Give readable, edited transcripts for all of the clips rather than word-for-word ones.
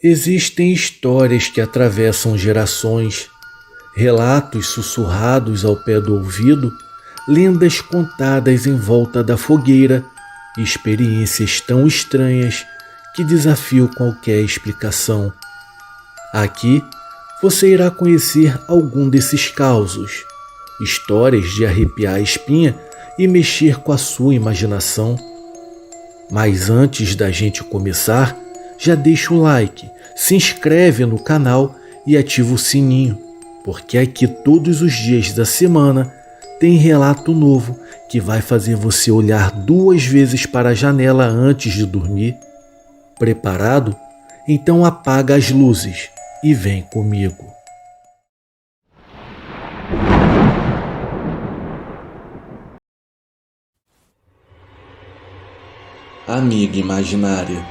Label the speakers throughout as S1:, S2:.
S1: Existem histórias que atravessam gerações, relatos sussurrados ao pé do ouvido, lendas contadas em volta da fogueira e experiências tão estranhas que desafiam qualquer explicação. Aqui você irá conhecer algum desses causos, histórias de arrepiar a espinha e mexer com a sua imaginação. Mas antes da gente começar, já deixa o like, se inscreve no canal e ativa o sininho, porque aqui todos os dias da semana tem relato novo que vai fazer você olhar 2 vezes para a janela antes de dormir. Preparado? Então apaga as luzes e vem comigo. Amiga imaginária.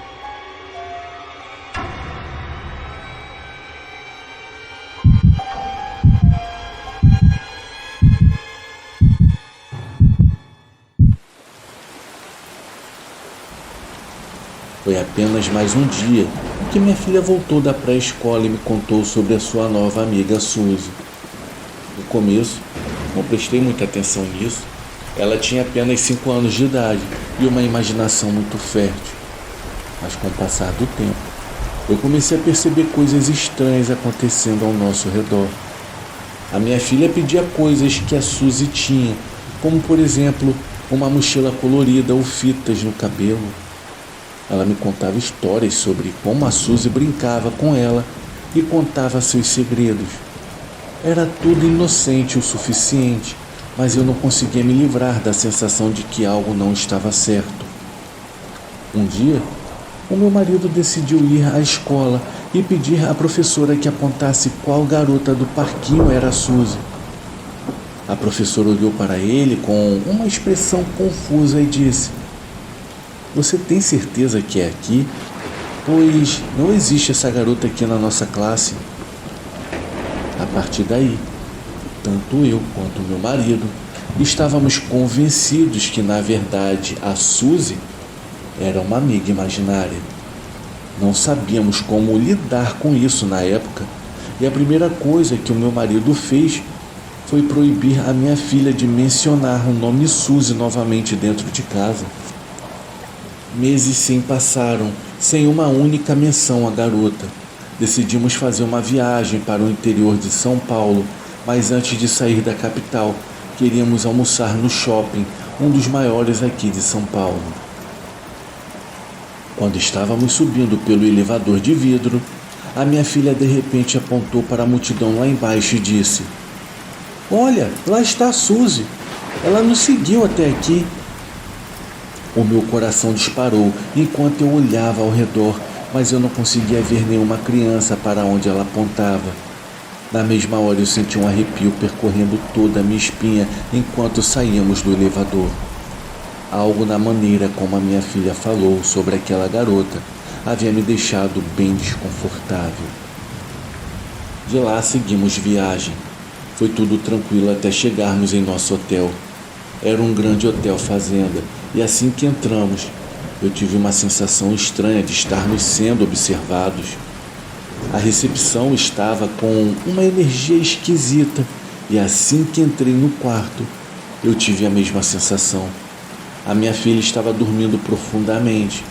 S1: Foi apenas mais um dia que minha filha voltou da pré-escola e me contou sobre a sua nova amiga Suzy. No começo, não prestei muita atenção nisso. Ela tinha apenas 5 anos de idade e uma imaginação muito fértil. Mas com o passar do tempo, eu comecei a perceber coisas estranhas acontecendo ao nosso redor. A minha filha pedia coisas que a Suzy tinha, como por exemplo, uma mochila colorida ou fitas no cabelo. Ela me contava histórias sobre como a Suzy brincava com ela e contava seus segredos. Era tudo inocente o suficiente, mas eu não conseguia me livrar da sensação de que algo não estava certo. Um dia, o meu marido decidiu ir à escola e pedir à professora que apontasse qual garota do parquinho era a Suzy. A professora olhou para ele com uma expressão confusa e disse: "Você tem certeza que é aqui? Pois não existe essa garota aqui na nossa classe." A partir daí, tanto eu quanto meu marido estávamos convencidos que, na verdade, a Suzy era uma amiga imaginária. Não sabíamos como lidar com isso na época, e a primeira coisa que o meu marido fez foi proibir a minha filha de mencionar o nome Suzy novamente dentro de casa. Meses se passaram sem uma única menção à garota. Decidimos fazer uma viagem para o interior de São Paulo, mas antes de sair da capital, queríamos almoçar no shopping, um dos maiores aqui de São Paulo. Quando estávamos subindo pelo elevador de vidro, a minha filha de repente apontou para a multidão lá embaixo e disse: "Olha, lá está a Suzy. Ela nos seguiu até aqui." O meu coração disparou enquanto eu olhava ao redor, mas eu não conseguia ver nenhuma criança para onde ela apontava. Na mesma hora eu senti um arrepio percorrendo toda a minha espinha enquanto saíamos do elevador. Algo na maneira como a minha filha falou sobre aquela garota havia me deixado bem desconfortável. De lá seguimos viagem. Foi tudo tranquilo até chegarmos em nosso hotel. Era um grande hotel fazenda, e assim que entramos, eu tive uma sensação estranha de estarmos sendo observados. A recepção estava com uma energia esquisita, e assim que entrei no quarto, eu tive a mesma sensação. A minha filha estava dormindo profundamente,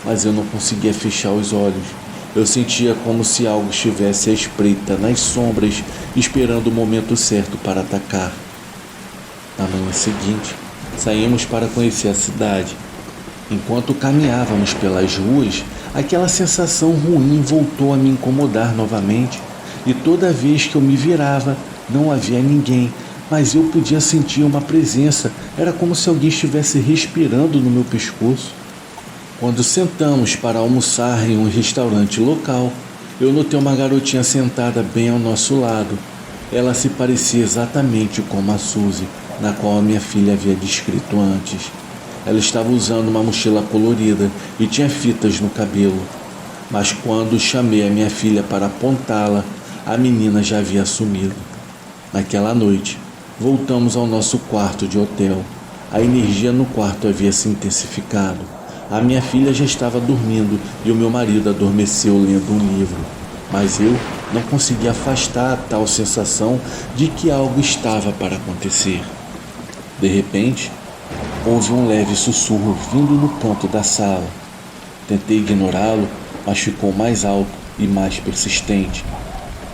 S1: mas eu não conseguia fechar os olhos. Eu sentia como se algo estivesse à espreita nas sombras, esperando o momento certo para atacar. Na manhã seguinte, saímos para conhecer a cidade. Enquanto caminhávamos pelas ruas, aquela sensação ruim voltou a me incomodar novamente, e toda vez que eu me virava, não havia ninguém, mas eu podia sentir uma presença. Era como se alguém estivesse respirando no meu pescoço. Quando sentamos para almoçar em um restaurante local, eu notei uma garotinha sentada bem ao nosso lado. Ela se parecia exatamente como a Suzy, na qual a minha filha havia descrito antes. Ela estava usando uma mochila colorida e tinha fitas no cabelo. Mas quando chamei a minha filha para apontá-la, a menina já havia sumido. Naquela noite, voltamos ao nosso quarto de hotel. A energia no quarto havia se intensificado. A minha filha já estava dormindo e o meu marido adormeceu lendo um livro, mas eu não conseguia afastar a tal sensação de que algo estava para acontecer. De repente, houve um leve sussurro vindo no canto da sala. Tentei ignorá-lo, mas ficou mais alto e mais persistente.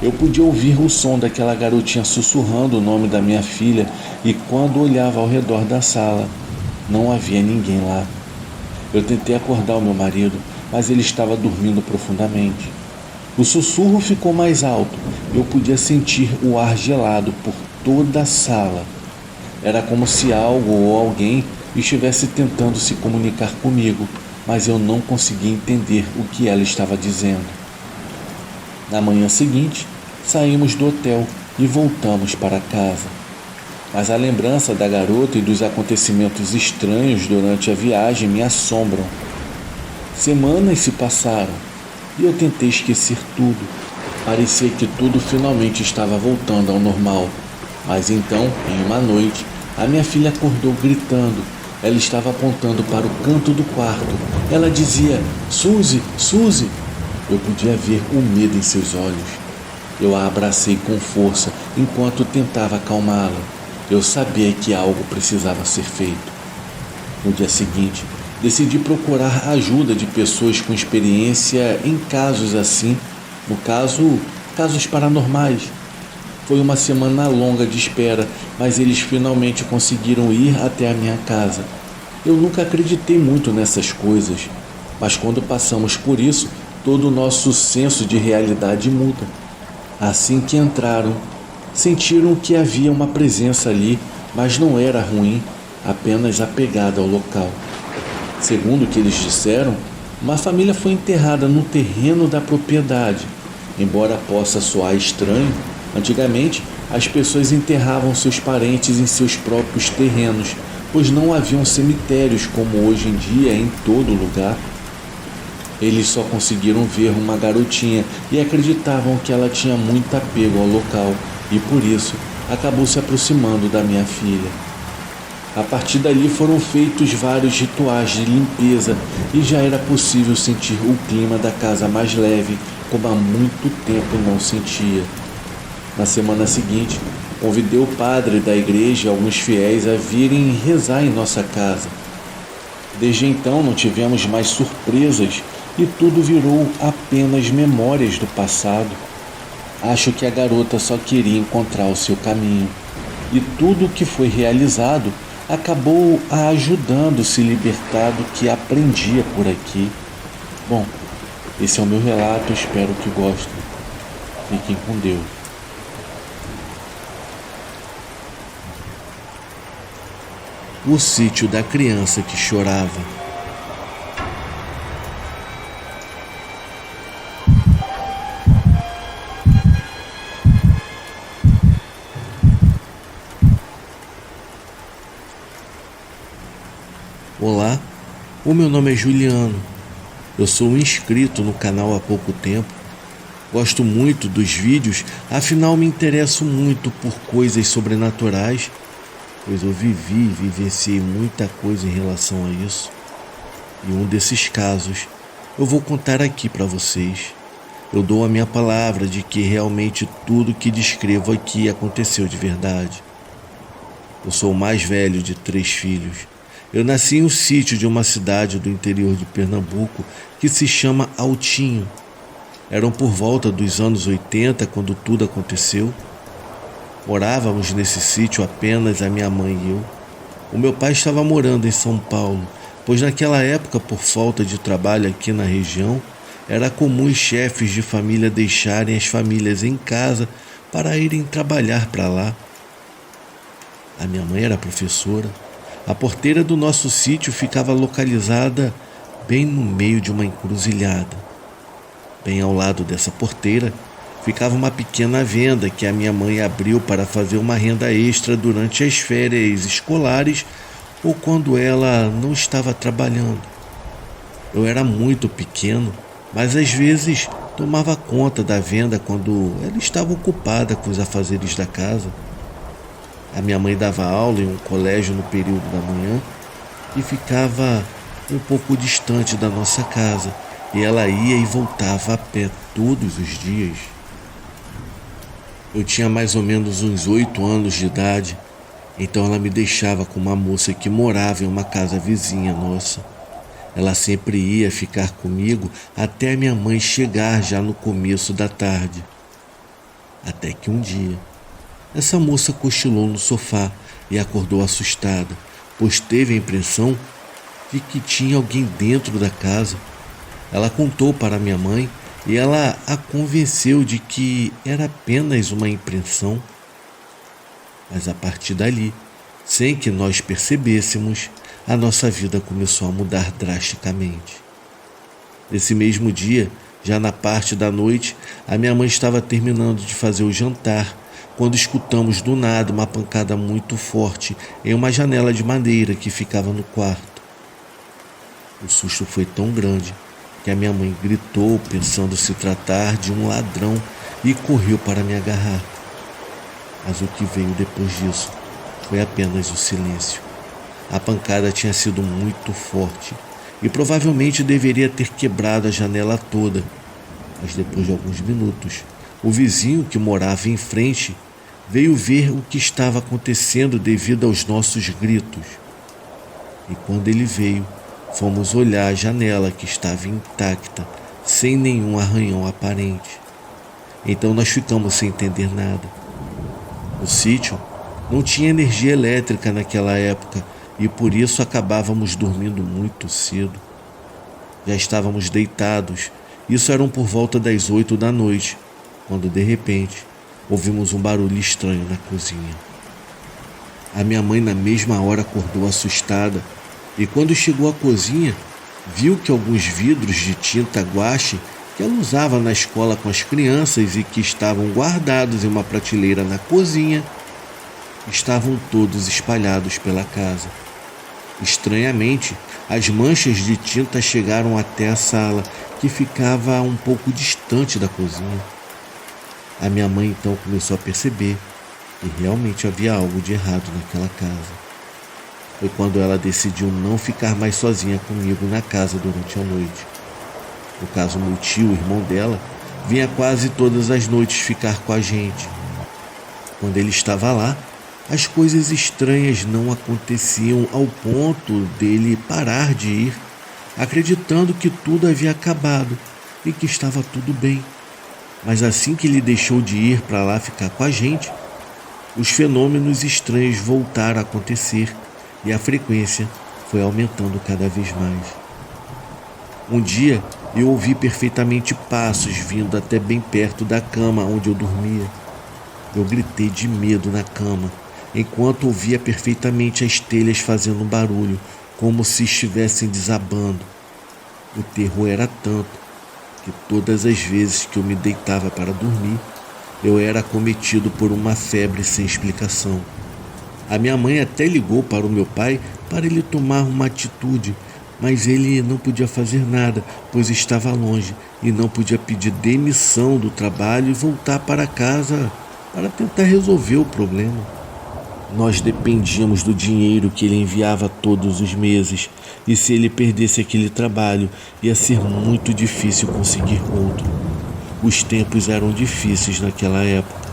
S1: Eu podia ouvir o som daquela garotinha sussurrando o nome da minha filha e quando olhava ao redor da sala, não havia ninguém lá. Eu tentei acordar o meu marido, mas ele estava dormindo profundamente. O sussurro ficou mais alto. Eu podia sentir o ar gelado por toda a sala. Era como se algo ou alguém estivesse tentando se comunicar comigo, mas eu não conseguia entender o que ela estava dizendo. Na manhã seguinte, saímos do hotel e voltamos para casa. Mas a lembrança da garota e dos acontecimentos estranhos durante a viagem me assombram. Semanas se passaram e eu tentei esquecer tudo. Parecia que tudo finalmente estava voltando ao normal. Mas então, em uma noite, a minha filha acordou gritando. Ela estava apontando para o canto do quarto. Ela dizia: "Suzy, Suzy!" Eu podia ver o medo em seus olhos. Eu a abracei com força enquanto tentava acalmá-la. Eu sabia que algo precisava ser feito. No dia seguinte, decidi procurar a ajuda de pessoas com experiência em casos assim, no caso, casos paranormais. Foi uma semana longa de espera, mas eles finalmente conseguiram ir até a minha casa. Eu nunca acreditei muito nessas coisas, mas quando passamos por isso, todo o nosso senso de realidade muda. Assim que entraram, sentiram que havia uma presença ali, mas não era ruim, apenas apegada ao local. Segundo o que eles disseram, uma família foi enterrada no terreno da propriedade. Embora possa soar estranho, antigamente as pessoas enterravam seus parentes em seus próprios terrenos, pois não haviam cemitérios como hoje em dia em todo lugar. Eles só conseguiram ver uma garotinha e acreditavam que ela tinha muito apego ao local e por isso acabou se aproximando da minha filha. A partir dali foram feitos vários rituais de limpeza e já era possível sentir o clima da casa mais leve, como há muito tempo não sentia. Na semana seguinte, convidei o padre da igreja e alguns fiéis a virem rezar em nossa casa. Desde então não tivemos mais surpresas e tudo virou apenas memórias do passado. Acho que a garota só queria encontrar o seu caminho. E tudo o que foi realizado acabou a ajudando a se libertar do que aprendia por aqui. Bom, esse é o meu relato, espero que gostem. Fiquem com Deus. O sítio da criança que chorava. Olá, o meu nome é Juliano. Eu sou um inscrito no canal há pouco tempo. Gosto muito dos vídeos, afinal me interesso muito por coisas sobrenaturais, pois eu vivi e vivenciei muita coisa em relação a isso. E um desses casos eu vou contar aqui para vocês. Eu dou a minha palavra de que realmente tudo que descrevo aqui aconteceu de verdade. Eu sou o mais velho de 3 filhos. Eu nasci em um sítio de uma cidade do interior de Pernambuco que se chama Altinho. Eram por volta dos anos 80 quando tudo aconteceu. Morávamos nesse sítio apenas a minha mãe e eu. O meu pai estava morando em São Paulo, pois naquela época, por falta de trabalho aqui na região, era comum os chefes de família deixarem as famílias em casa para irem trabalhar para lá. A minha mãe era professora. A porteira do nosso sítio ficava localizada bem no meio de uma encruzilhada. Bem ao lado dessa porteira ficava uma pequena venda que a minha mãe abriu para fazer uma renda extra durante as férias escolares ou quando ela não estava trabalhando. Eu era muito pequeno, mas às vezes tomava conta da venda quando ela estava ocupada com os afazeres da casa. A minha mãe dava aula em um colégio no período da manhã e ficava um pouco distante da nossa casa, e ela ia e voltava a pé todos os dias. Eu tinha mais ou menos uns 8 anos de idade, então ela me deixava com uma moça que morava em uma casa vizinha nossa. Ela sempre ia ficar comigo até minha mãe chegar já no começo da tarde. Até que um dia, essa moça cochilou no sofá e acordou assustada, pois teve a impressão de que tinha alguém dentro da casa. Ela contou para minha mãe e ela a convenceu de que era apenas uma impressão. Mas a partir dali, sem que nós percebêssemos, a nossa vida começou a mudar drasticamente. Nesse mesmo dia, já na parte da noite, a minha mãe estava terminando de fazer o jantar, quando escutamos do nada uma pancada muito forte em uma janela de madeira que ficava no quarto. O susto foi tão grande que a minha mãe gritou, pensando se tratar de um ladrão, e correu para me agarrar. Mas o que veio depois disso foi apenas o silêncio. A pancada tinha sido muito forte e provavelmente deveria ter quebrado a janela toda. Mas depois de alguns minutos, o vizinho que morava em frente veio ver o que estava acontecendo devido aos nossos gritos. E quando ele veio, fomos olhar a janela, que estava intacta, sem nenhum arranhão aparente. Então nós ficamos sem entender nada. O sítio não tinha energia elétrica naquela época e por isso acabávamos dormindo muito cedo. Já estávamos deitados, isso eram por volta das 8 da noite, quando de repente ouvimos um barulho estranho na cozinha. A minha mãe na mesma hora acordou assustada e quando chegou à cozinha, viu que alguns vidros de tinta guache que ela usava na escola com as crianças e que estavam guardados em uma prateleira na cozinha, estavam todos espalhados pela casa. Estranhamente, as manchas de tinta chegaram até a sala, que ficava um pouco distante da cozinha. A minha mãe então começou a perceber que realmente havia algo de errado naquela casa. Foi quando ela decidiu não ficar mais sozinha comigo na casa durante a noite. No caso, meu tio, o irmão dela, vinha quase todas as noites ficar com a gente. Quando ele estava lá, as coisas estranhas não aconteciam ao ponto dele parar de ir, acreditando que tudo havia acabado e que estava tudo bem. Mas assim que ele deixou de ir para lá ficar com a gente, os fenômenos estranhos voltaram a acontecer e a frequência foi aumentando cada vez mais. Um dia eu ouvi perfeitamente passos vindo até bem perto da cama onde eu dormia. Eu gritei de medo na cama, enquanto ouvia perfeitamente as telhas fazendo um barulho, como se estivessem desabando. O terror era tanto que todas as vezes que eu me deitava para dormir, eu era acometido por uma febre sem explicação. A minha mãe até ligou para o meu pai para ele tomar uma atitude, mas ele não podia fazer nada, pois estava longe e não podia pedir demissão do trabalho e voltar para casa para tentar resolver o problema. Nós dependíamos do dinheiro que ele enviava todos os meses, e se ele perdesse aquele trabalho, ia ser muito difícil conseguir outro. Os tempos eram difíceis naquela época.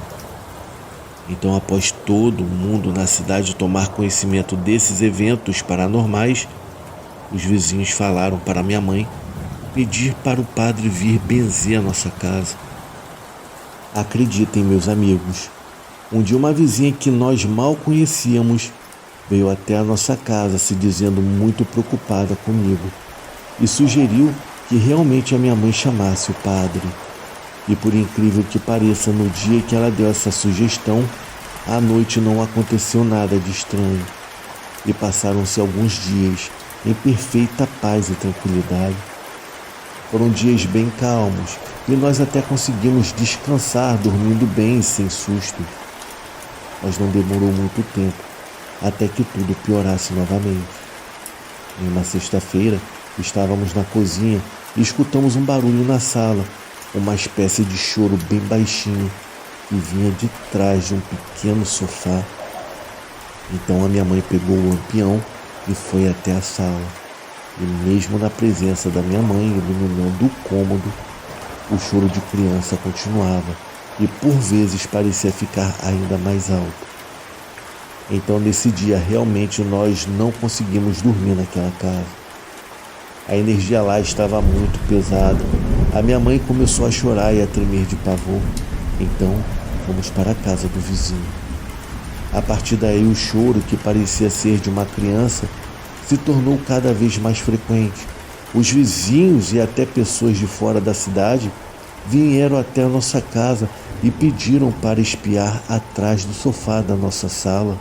S1: Então, após todo mundo na cidade tomar conhecimento desses eventos paranormais, os vizinhos falaram para minha mãe pedir para o padre vir benzer a nossa casa. Acreditem, meus amigos, um dia uma vizinha que nós mal conhecíamos veio até a nossa casa se dizendo muito preocupada comigo e sugeriu que realmente a minha mãe chamasse o padre. E por incrível que pareça, no dia que ela deu essa sugestão, à noite não aconteceu nada de estranho e passaram-se alguns dias em perfeita paz e tranquilidade. Foram dias bem calmos e nós até conseguimos descansar dormindo bem sem susto. Mas não demorou muito tempo até que tudo piorasse novamente. Em uma sexta-feira, estávamos na cozinha e escutamos um barulho na sala, uma espécie de choro bem baixinho que vinha de trás de um pequeno sofá. Então a minha mãe pegou o lampião e foi até a sala. E mesmo na presença da minha mãe iluminando o cômodo, o choro de criança continuava e por vezes parecia ficar ainda mais alto. Então nesse dia realmente nós não conseguimos dormir naquela casa. A energia lá estava muito pesada. A minha mãe começou a chorar e a tremer de pavor. Então fomos para a casa do vizinho. A partir daí o choro, que parecia ser de uma criança, se tornou cada vez mais frequente. Os vizinhos e até pessoas de fora da cidade vieram até a nossa casa e pediram para espiar atrás do sofá da nossa sala.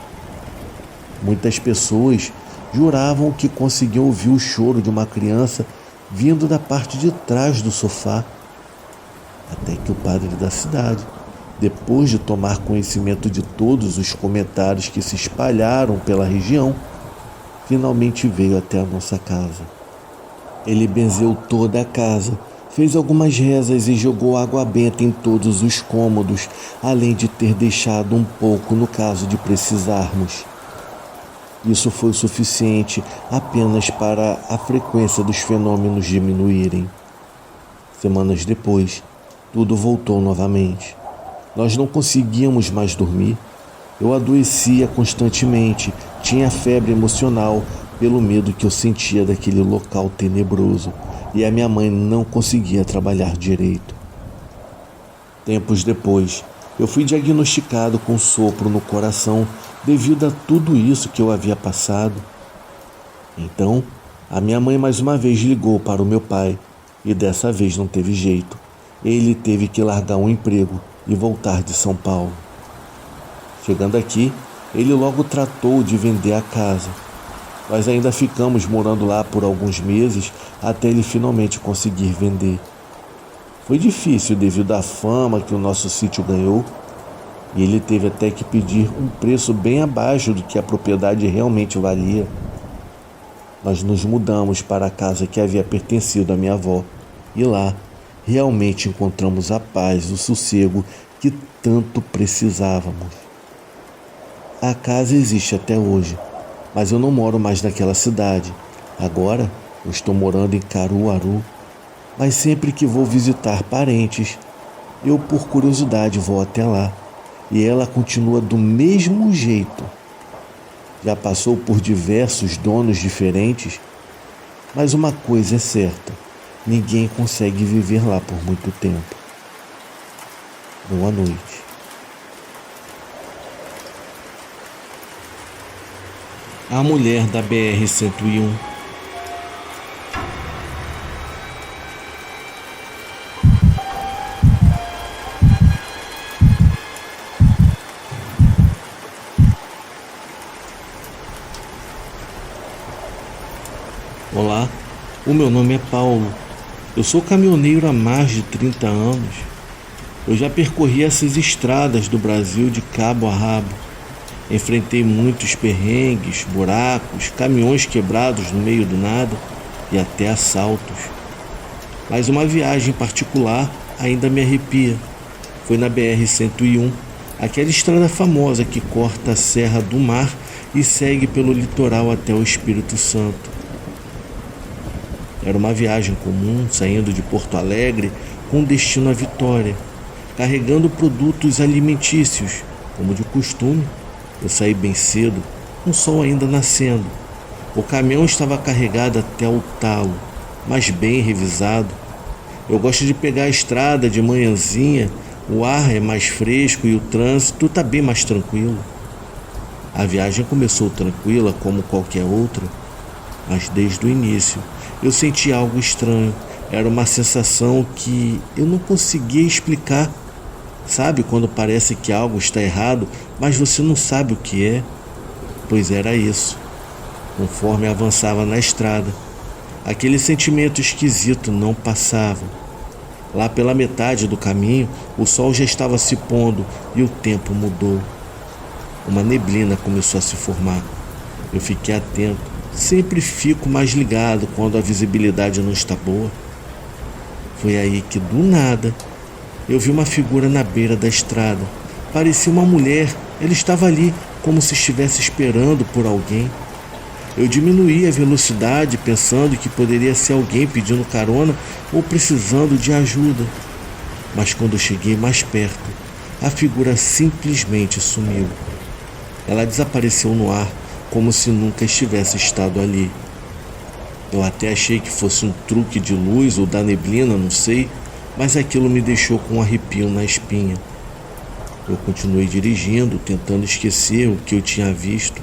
S1: Muitas pessoas juravam que conseguiam ouvir o choro de uma criança vindo da parte de trás do sofá. Até que o padre da cidade, depois de tomar conhecimento de todos os comentários que se espalharam pela região, finalmente veio até a nossa casa. Ele benzeu toda a casa, fez algumas rezas e jogou água benta em todos os cômodos, além de ter deixado um pouco no caso de precisarmos. Isso foi o suficiente apenas para a frequência dos fenômenos diminuírem. Semanas depois, tudo voltou novamente. Nós não conseguíamos mais dormir. Eu adoecia constantemente, tinha febre emocional pelo medo que eu sentia daquele local tenebroso, e a minha mãe não conseguia trabalhar direito. Tempos depois, eu fui diagnosticado com sopro no coração devido a tudo isso que eu havia passado. Então, a minha mãe mais uma vez ligou para o meu pai e dessa vez não teve jeito. Ele teve que largar um emprego e voltar de São Paulo. Chegando aqui, ele logo tratou de vender a casa. Nós ainda ficamos morando lá por alguns meses até ele finalmente conseguir vender. Foi difícil devido à fama que o nosso sítio ganhou, e ele teve até que pedir um preço bem abaixo do que a propriedade realmente valia. Nós nos mudamos para a casa que havia pertencido à minha avó, e lá realmente encontramos a paz e o sossego que tanto precisávamos. A casa existe até hoje, mas eu não moro mais naquela cidade. Agora eu estou morando em Caruaru, mas sempre que vou visitar parentes, eu por curiosidade vou até lá. E ela continua do mesmo jeito. Já passou por diversos donos diferentes, mas uma coisa é certa: ninguém consegue viver lá por muito tempo. Boa noite. A mulher da BR-101. Olá, o meu nome é Paulo. Eu sou caminhoneiro há mais de 30 anos. Eu já percorri essas estradas do Brasil de cabo a rabo. Enfrentei muitos perrengues, buracos, caminhões quebrados no meio do nada e até assaltos. Mas uma viagem particular ainda me arrepia. Foi na BR-101, aquela estrada famosa que corta a Serra do Mar e segue pelo litoral até o Espírito Santo. Era uma viagem comum, saindo de Porto Alegre com destino à Vitória, carregando produtos alimentícios. Como de costume, eu saí bem cedo, com o sol ainda nascendo. O caminhão estava carregado até o talo, mas bem revisado. Eu gosto de pegar a estrada de manhãzinha, o ar é mais fresco e o trânsito está bem mais tranquilo. A viagem começou tranquila como qualquer outra, mas desde o início eu senti algo estranho. Era uma sensação que eu não conseguia explicar. Sabe quando parece que algo está errado, mas você não sabe o que é? Pois era isso. Conforme avançava na estrada, aquele sentimento esquisito não passava. Lá pela metade do caminho, o sol já estava se pondo e o tempo mudou. Uma neblina começou a se formar. Eu fiquei atento. Sempre fico mais ligado quando a visibilidade não está boa. Foi aí que, do nada, eu vi uma figura na beira da estrada. Parecia uma mulher. Ela estava ali, como se estivesse esperando por alguém. Eu diminuí a velocidade pensando que poderia ser alguém pedindo carona ou precisando de ajuda. Mas quando eu cheguei mais perto, a figura simplesmente sumiu. Ela desapareceu no ar como se nunca estivesse estado ali. Eu até achei que fosse um truque de luz ou da neblina, não sei, mas aquilo me deixou com um arrepio na espinha. Eu continuei dirigindo, tentando esquecer o que eu tinha visto.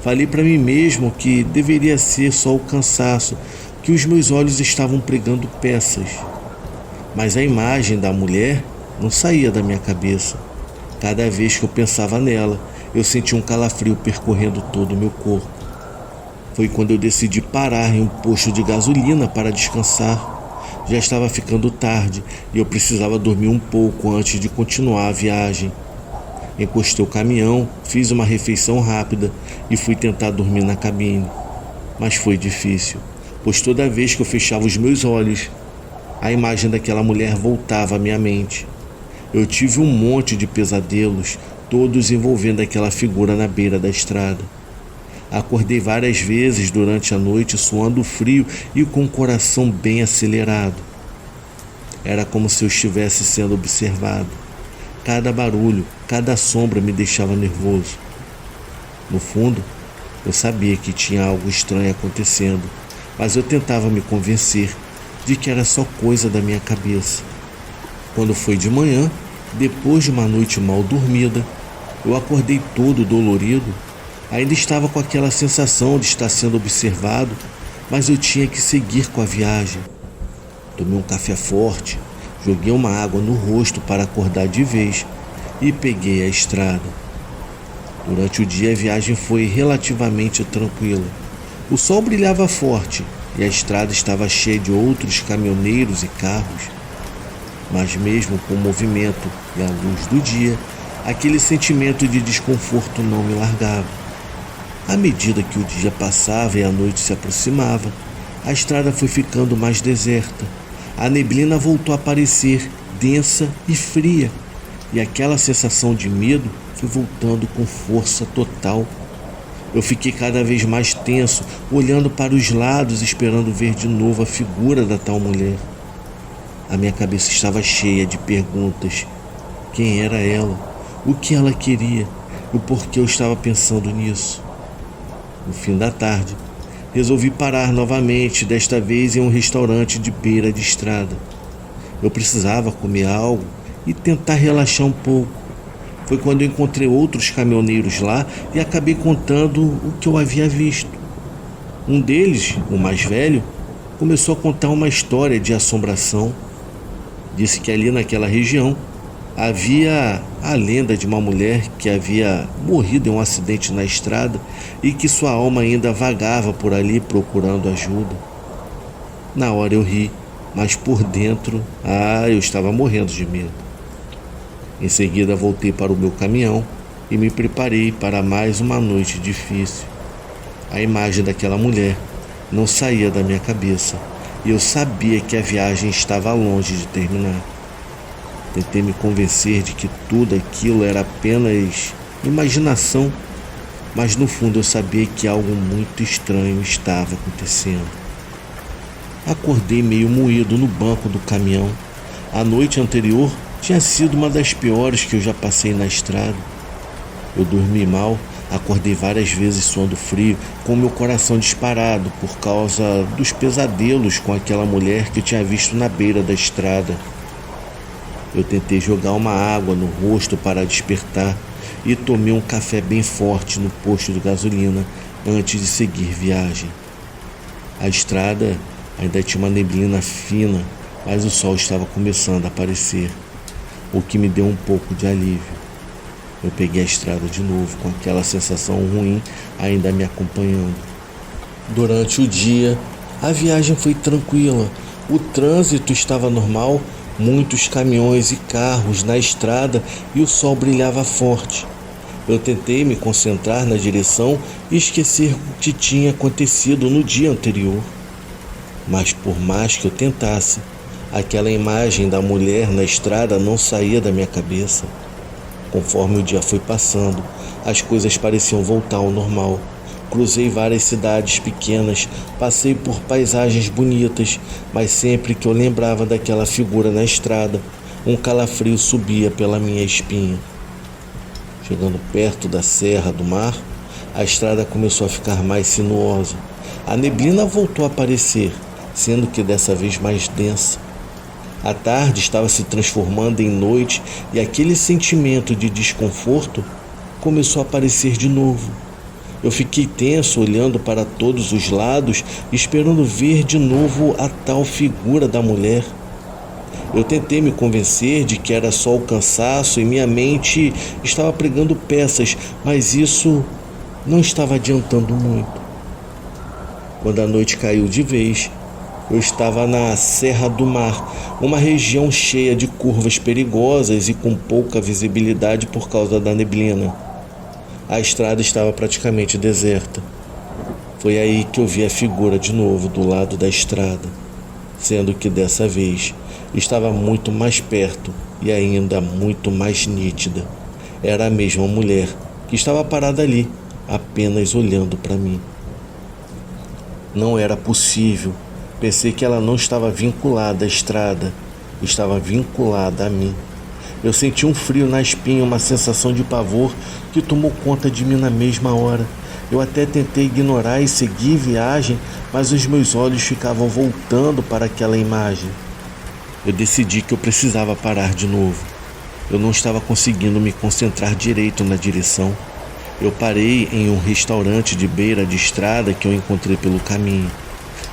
S1: Falei para mim mesmo que deveria ser só o cansaço, que os meus olhos estavam pregando peças. Mas a imagem da mulher não saía da minha cabeça. Cada vez que eu pensava nela, eu sentia um calafrio percorrendo todo o meu corpo. Foi quando eu decidi parar em um posto de gasolina para descansar. Já estava ficando tarde e eu precisava dormir um pouco antes de continuar a viagem. Encostei o caminhão, fiz uma refeição rápida e fui tentar dormir na cabine. Mas foi difícil, pois toda vez que eu fechava os meus olhos, a imagem daquela mulher voltava à minha mente. Eu tive um monte de pesadelos, todos envolvendo aquela figura na beira da estrada. Acordei várias vezes durante a noite suando frio e com o coração bem acelerado. Era como se eu estivesse sendo observado. Cada barulho, cada sombra me deixava nervoso. No fundo, eu sabia que tinha algo estranho acontecendo, mas eu tentava me convencer de que era só coisa da minha cabeça. Quando foi de manhã, depois de uma noite mal dormida, eu acordei todo dolorido. Ainda estava com aquela sensação de estar sendo observado, mas eu tinha que seguir com a viagem. Tomei um café forte, joguei uma água no rosto para acordar de vez e peguei a estrada. Durante o dia a viagem foi relativamente tranquila. O sol brilhava forte e a estrada estava cheia de outros caminhoneiros e carros. Mas mesmo com o movimento e a luz do dia, aquele sentimento de desconforto não me largava. À medida que o dia passava e a noite se aproximava, a estrada foi ficando mais deserta. A neblina voltou a aparecer, densa e fria, e aquela sensação de medo foi voltando com força total. Eu fiquei cada vez mais tenso, olhando para os lados, esperando ver de novo a figura da tal mulher. A minha cabeça estava cheia de perguntas. Quem era ela? O que ela queria? E o porquê eu estava pensando nisso? No fim da tarde, resolvi parar novamente, desta vez em um restaurante de beira de estrada. Eu precisava comer algo e tentar relaxar um pouco. Foi quando eu encontrei outros caminhoneiros lá e acabei contando o que eu havia visto. Um deles, o mais velho, começou a contar uma história de assombração. Disse que ali naquela região havia a lenda de uma mulher que havia morrido em um acidente na estrada e que sua alma ainda vagava por ali procurando ajuda. Na hora eu ri, mas por dentro, eu estava morrendo de medo. Em seguida voltei para o meu caminhão e me preparei para mais uma noite difícil. A imagem daquela mulher não saía da minha cabeça e eu sabia que a viagem estava longe de terminar. Tentei me convencer de que tudo aquilo era apenas imaginação, mas no fundo eu sabia que algo muito estranho estava acontecendo. Acordei meio moído no banco do caminhão. A noite anterior tinha sido uma das piores que eu já passei na estrada. Eu dormi mal, acordei várias vezes suando frio, com meu coração disparado por causa dos pesadelos com aquela mulher que eu tinha visto na beira da estrada. Eu tentei jogar uma água no rosto para despertar e tomei um café bem forte no posto de gasolina antes de seguir viagem. A estrada ainda tinha uma neblina fina, mas o sol estava começando a aparecer, o que me deu um pouco de alívio. Eu peguei a estrada de novo, com aquela sensação ruim ainda me acompanhando. Durante o dia, a viagem foi tranquila, o trânsito estava normal, muitos caminhões e carros na estrada e o sol brilhava forte. Eu tentei me concentrar na direção e esquecer o que tinha acontecido no dia anterior. Mas por mais que eu tentasse, aquela imagem da mulher na estrada não saía da minha cabeça. Conforme o dia foi passando, as coisas pareciam voltar ao normal. cruzei várias cidades pequenas, passei por paisagens bonitas, mas sempre que eu lembrava daquela figura na estrada, um calafrio subia pela minha espinha. Chegando perto da Serra do Mar, a estrada começou a ficar mais sinuosa. A neblina voltou a aparecer, sendo que dessa vez mais densa. A tarde estava se transformando em noite e aquele sentimento de desconforto começou a aparecer de novo. Eu fiquei tenso, olhando para todos os lados, esperando ver de novo a tal figura da mulher. Eu tentei me convencer de que era só o cansaço e minha mente estava pregando peças, mas isso não estava adiantando muito. Quando a noite caiu de vez, eu estava na Serra do Mar, uma região cheia de curvas perigosas e com pouca visibilidade por causa da neblina. A estrada estava praticamente deserta. Foi aí que eu vi a figura de novo do lado da estrada, sendo que dessa vez estava muito mais perto e ainda muito mais nítida. Era a mesma mulher que estava parada ali, apenas olhando para mim. Não era possível. Pensei que ela não estava vinculada à estrada, estava vinculada a mim. Eu senti um frio na espinha, uma sensação de pavor que tomou conta de mim na mesma hora. Eu até tentei ignorar e seguir viagem, mas os meus olhos ficavam voltando para aquela imagem. Eu decidi que eu precisava parar de novo. Eu não estava conseguindo me concentrar direito na direção. Eu parei em um restaurante de beira de estrada que eu encontrei pelo caminho.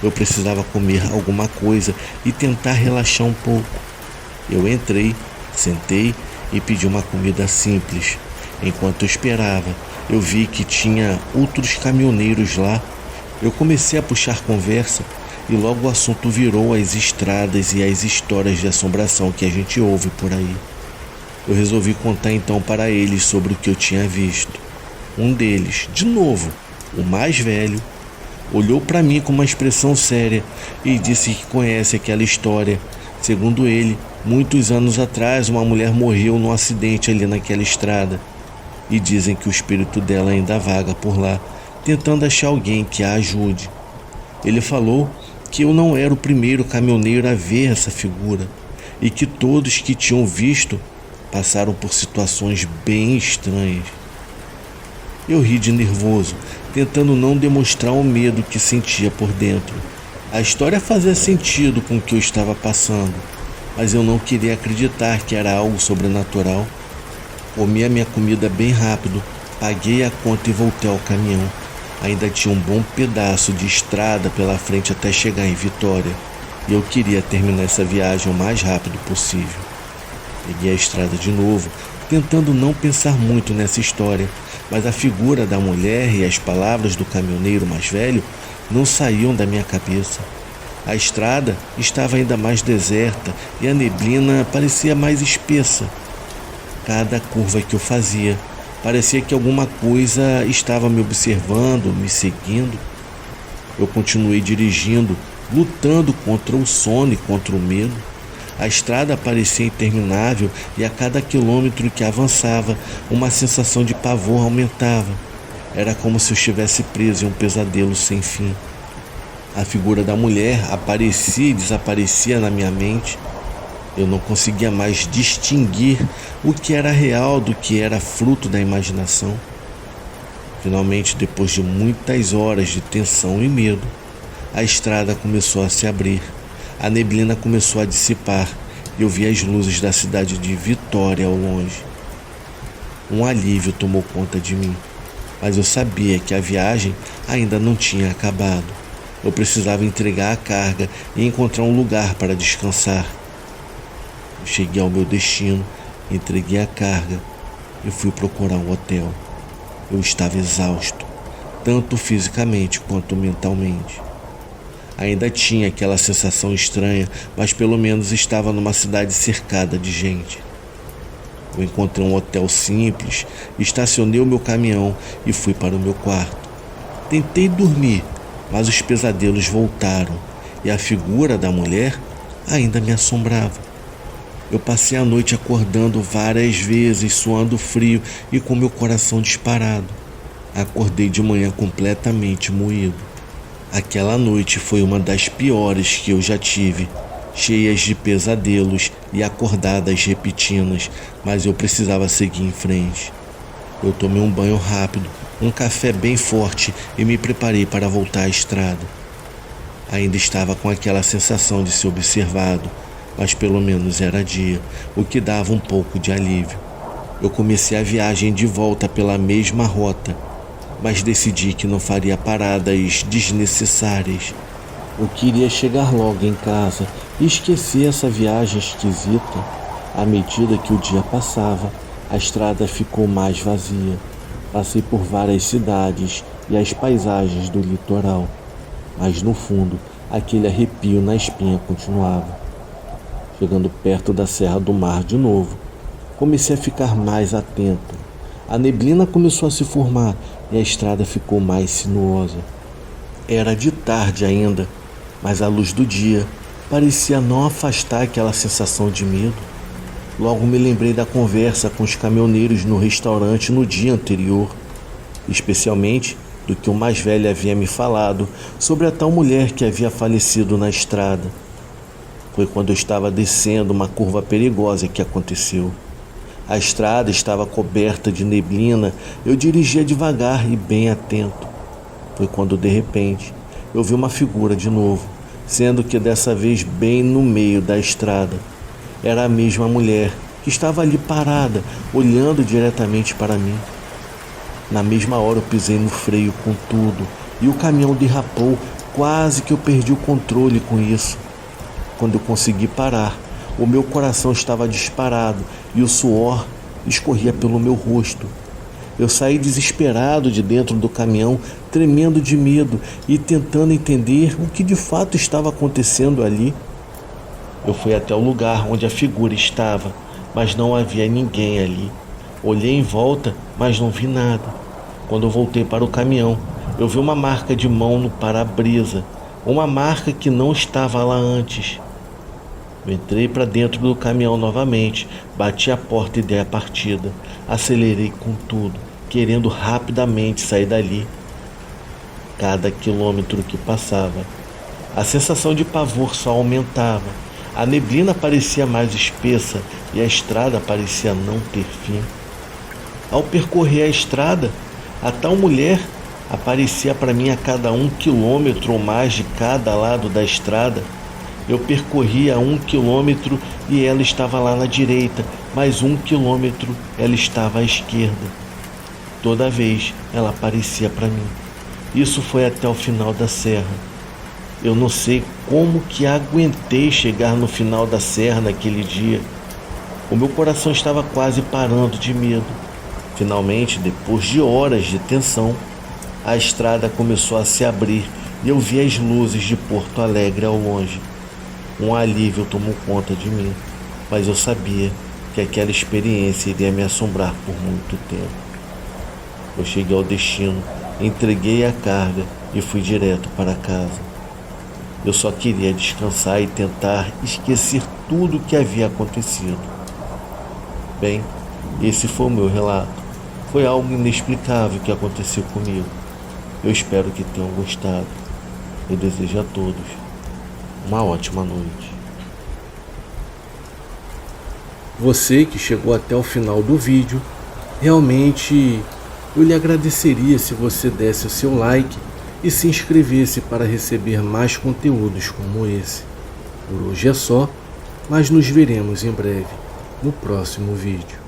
S1: Eu precisava comer alguma coisa e tentar relaxar um pouco. Eu entrei, sentei e pedi uma comida simples. Enquanto eu esperava, eu vi que tinha outros caminhoneiros lá. Eu comecei a puxar conversa e logo o assunto virou as estradas e as histórias de assombração que a gente ouve por aí. Eu resolvi contar então para eles sobre o que eu tinha visto. Um deles, de novo, o mais velho, olhou para mim com uma expressão séria e disse que conhece aquela história. Segundo ele, muitos anos atrás, uma mulher morreu num acidente ali naquela estrada. E dizem que o espírito dela ainda vaga por lá, tentando achar alguém que a ajude. Ele falou que eu não era o primeiro caminhoneiro a ver essa figura e que todos que tinham visto passaram por situações bem estranhas. Eu ri de nervoso, tentando não demonstrar o medo que sentia por dentro. A história fazia sentido com o que eu estava passando, mas eu não queria acreditar que era algo sobrenatural. Comi a minha comida bem rápido, paguei a conta e voltei ao caminhão. Ainda tinha um bom pedaço de estrada pela frente até chegar em Vitória, e eu queria terminar essa viagem o mais rápido possível. Peguei a estrada de novo, tentando não pensar muito nessa história, mas a figura da mulher e as palavras do caminhoneiro mais velho não saíam da minha cabeça. A estrada estava ainda mais deserta e a neblina parecia mais espessa. Cada curva que eu fazia, parecia que alguma coisa estava me observando, me seguindo. Eu continuei dirigindo, lutando contra o sono e contra o medo. A estrada parecia interminável e a cada quilômetro que avançava, uma sensação de pavor aumentava. Era como se eu estivesse preso em um pesadelo sem fim. A figura da mulher aparecia e desaparecia na minha mente. Eu não conseguia mais distinguir o que era real do que era fruto da imaginação. Finalmente, depois de muitas horas de tensão e medo, a estrada começou a se abrir. A neblina começou a dissipar e eu vi as luzes da cidade de Vitória ao longe. Um alívio tomou conta de mim, mas eu sabia que a viagem ainda não tinha acabado. Eu precisava entregar a carga e encontrar um lugar para descansar. Eu cheguei ao meu destino, entreguei a carga e fui procurar um hotel. Eu estava exausto, tanto fisicamente quanto mentalmente. Ainda tinha aquela sensação estranha, mas pelo menos estava numa cidade cercada de gente. Eu encontrei um hotel simples, estacionei o meu caminhão e fui para o meu quarto. Tentei dormir, mas os pesadelos voltaram e a figura da mulher ainda me assombrava. Eu passei a noite acordando várias vezes, suando frio e com meu coração disparado. Acordei de manhã completamente moído. Aquela noite foi uma das piores que eu já tive, cheias de pesadelos e acordadas repetidas, mas eu precisava seguir em frente. Eu tomei um banho rápido, um café bem forte e me preparei para voltar à estrada. Ainda estava com aquela sensação de ser observado, mas pelo menos era dia, o que dava um pouco de alívio. Eu comecei a viagem de volta pela mesma rota, mas decidi que não faria paradas desnecessárias. Eu queria chegar logo em casa e esquecer essa viagem esquisita. À medida que o dia passava, a estrada ficou mais vazia. Passei por várias cidades e as paisagens do litoral, mas no fundo, aquele arrepio na espinha continuava. Chegando perto da Serra do Mar de novo, comecei a ficar mais atento. A neblina começou a se formar e a estrada ficou mais sinuosa. Era de tarde ainda, mas a luz do dia parecia não afastar aquela sensação de medo. Logo me lembrei da conversa com os caminhoneiros no restaurante no dia anterior, especialmente do que o mais velho havia me falado sobre a tal mulher que havia falecido na estrada. Foi quando eu estava descendo uma curva perigosa que aconteceu. A estrada estava coberta de neblina, eu dirigia devagar e bem atento. Foi quando de repente eu vi uma figura de novo, sendo que dessa vez bem no meio da estrada. Era a mesma mulher que estava ali parada, olhando diretamente para mim. Na mesma hora eu pisei no freio com tudo e o caminhão derrapou, quase que eu perdi o controle com isso. Quando eu consegui parar, o meu coração estava disparado e o suor escorria pelo meu rosto. Eu saí desesperado de dentro do caminhão, tremendo de medo e tentando entender o que de fato estava acontecendo ali. Eu fui até o lugar onde a figura estava, mas não havia ninguém ali. Olhei em volta, mas não vi nada. Quando eu voltei para o caminhão, eu vi uma marca de mão no para-brisa, uma marca que não estava lá antes. Eu entrei para dentro do caminhão novamente, bati a porta e dei a partida. Acelerei com tudo, querendo rapidamente sair dali. Cada quilômetro que passava, a sensação de pavor só aumentava. A neblina parecia mais espessa e a estrada parecia não ter fim. Ao percorrer a estrada, a tal mulher aparecia para mim a cada 1 quilômetro ou mais de cada lado da estrada. Eu percorria 1 quilômetro e ela estava lá na direita, mais 1 quilômetro ela estava à esquerda. Toda vez ela aparecia para mim. Isso foi até o final da serra. Eu não sei como que aguentei chegar no final da serra naquele dia. O meu coração estava quase parando de medo. Finalmente, depois de horas de tensão, a estrada começou a se abrir e eu vi as luzes de Porto Alegre ao longe. Um alívio tomou conta de mim, mas eu sabia que aquela experiência iria me assombrar por muito tempo. Eu cheguei ao destino, entreguei a carga e fui direto para casa. Eu só queria descansar e tentar esquecer tudo o que havia acontecido. Bem, esse foi o meu relato. Foi algo inexplicável que aconteceu comigo. Eu espero que tenham gostado. Eu desejo a todos uma ótima noite. Você que chegou até o final do vídeo, realmente eu lhe agradeceria se você desse o seu like e se inscrevesse para receber mais conteúdos como esse. Por hoje é só, mas nos veremos em breve no próximo vídeo.